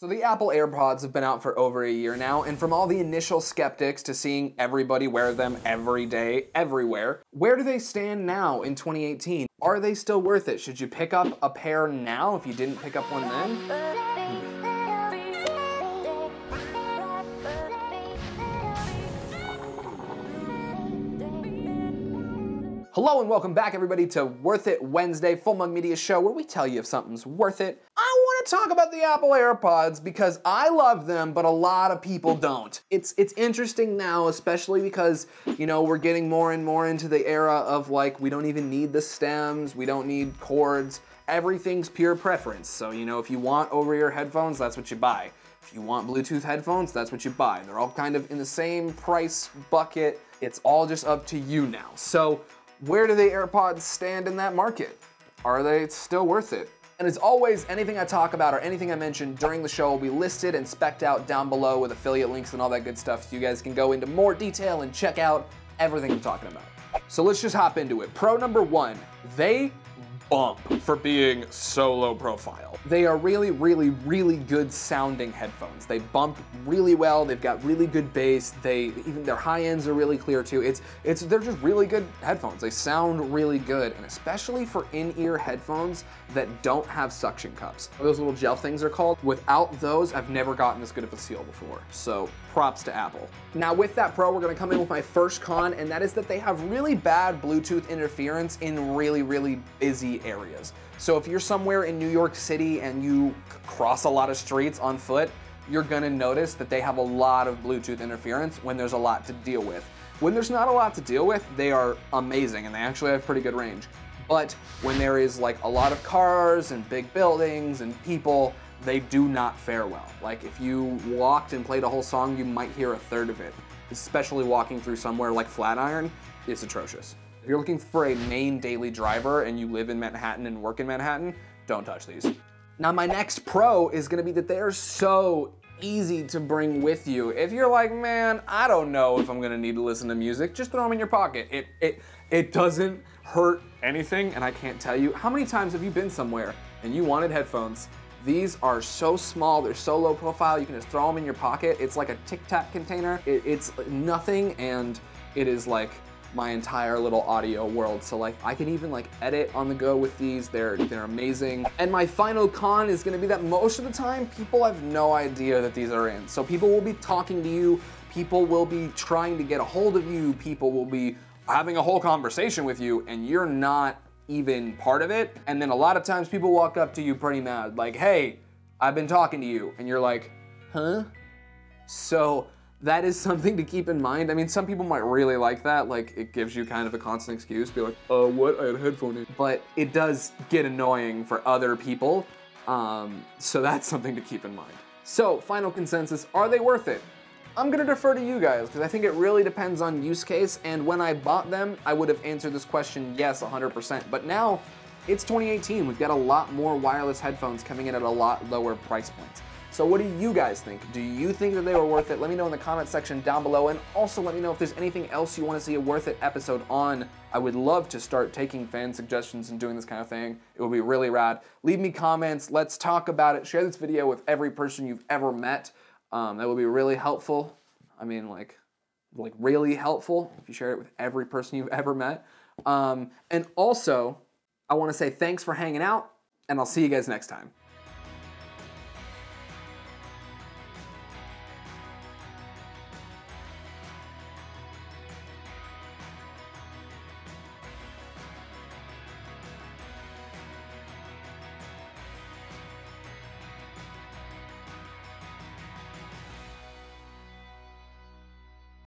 So the Apple AirPods have been out for over a year now, and from all the initial skeptics to seeing everybody wear them every day, everywhere, where do they stand now in 2018? Are they still worth it? Should you pick up a pair now if you didn't pick up one then? Hello and welcome back everybody to Worth It Wednesday, Full Mug Media Show, where we tell you if something's worth it. I want to talk about the Apple AirPods because I love them, but a lot of people don't. It's interesting now, especially because, you know, we're getting more and more into the era of like, we don't even need the stems, we don't need cords, everything's pure preference. So, you know, if you want over-ear headphones, that's what you buy. If you want Bluetooth headphones, that's what you buy. They're all kind of in the same price bucket. It's all just up to you now. So, where do the AirPods stand in that market? Are they still worth it? And as always, anything I talk about or anything I mention during the show will be listed and spec'd out down below with affiliate links and all that good stuff, so you guys can go into more detail and check out everything I'm talking about. So let's just hop into it. Pro number one, they bump for being so low profile. They are really, really, really good sounding headphones. They bump really well. They've got really good bass. Even their high ends are really clear too. They're just really good headphones. They sound really good, and especially for in-ear headphones that don't have suction cups. Those little gel things are called. Without those, I've never gotten this good of a seal before. So props to Apple. Now with that Pro, we're gonna come in with my first con, and that is that they have really bad Bluetooth interference in really, really busy areas. So if you're somewhere in New York City and you cross a lot of streets on foot, you're gonna notice that they have a lot of Bluetooth interference when there's a lot to deal with. When there's not a lot to deal with, they are amazing and they actually have pretty good range. But when there is like a lot of cars and big buildings and people, they do not fare well. Like if you walked and played a whole song, you might hear a third of it. Especially walking through somewhere like Flatiron, it's atrocious. If you're looking for a main daily driver and you live in Manhattan and work in Manhattan, don't touch these. Now my next pro is gonna be that they are so easy to bring with you. If you're like, man, I don't know if I'm gonna need to listen to music, just throw them in your pocket. It doesn't hurt anything, and I can't tell you, how many times have you been somewhere and you wanted headphones? These are so small, they're so low profile, you can just throw them in your pocket. It's like a Tic Tac container. It's nothing, and it is like my entire little audio world. So like I can even like edit on the go with these. They're amazing. And my final con is gonna be that most of the time people have no idea that these are in. So people will be talking to you, people will be trying to get a hold of you, people will be having a whole conversation with you, and you're not even part of it. And then a lot of times people walk up to you pretty mad, like, hey, I've been talking to you. And you're like, huh? So that is something to keep in mind. I mean, some people might really like that. Like, it gives you kind of a constant excuse, be like, what? I had a headphone in. But it does get annoying for other people. So that's something to keep in mind. So, final consensus, are they worth it? I'm gonna defer to you guys, because I think it really depends on use case, and when I bought them, I would have answered this question, yes, 100%. But now, it's 2018, we've got a lot more wireless headphones coming in at a lot lower price points. So what do you guys think? Do you think that they were worth it? Let me know in the comment section down below, and also let me know if there's anything else you want to see a Worth It episode on. I would love to start taking fan suggestions and doing this kind of thing. It would be really rad. Leave me comments, let's talk about it. Share this video with every person you've ever met. That would be really helpful. I mean, like really helpful if you share it with every person you've ever met. And also, I want to say thanks for hanging out, and I'll see you guys next time.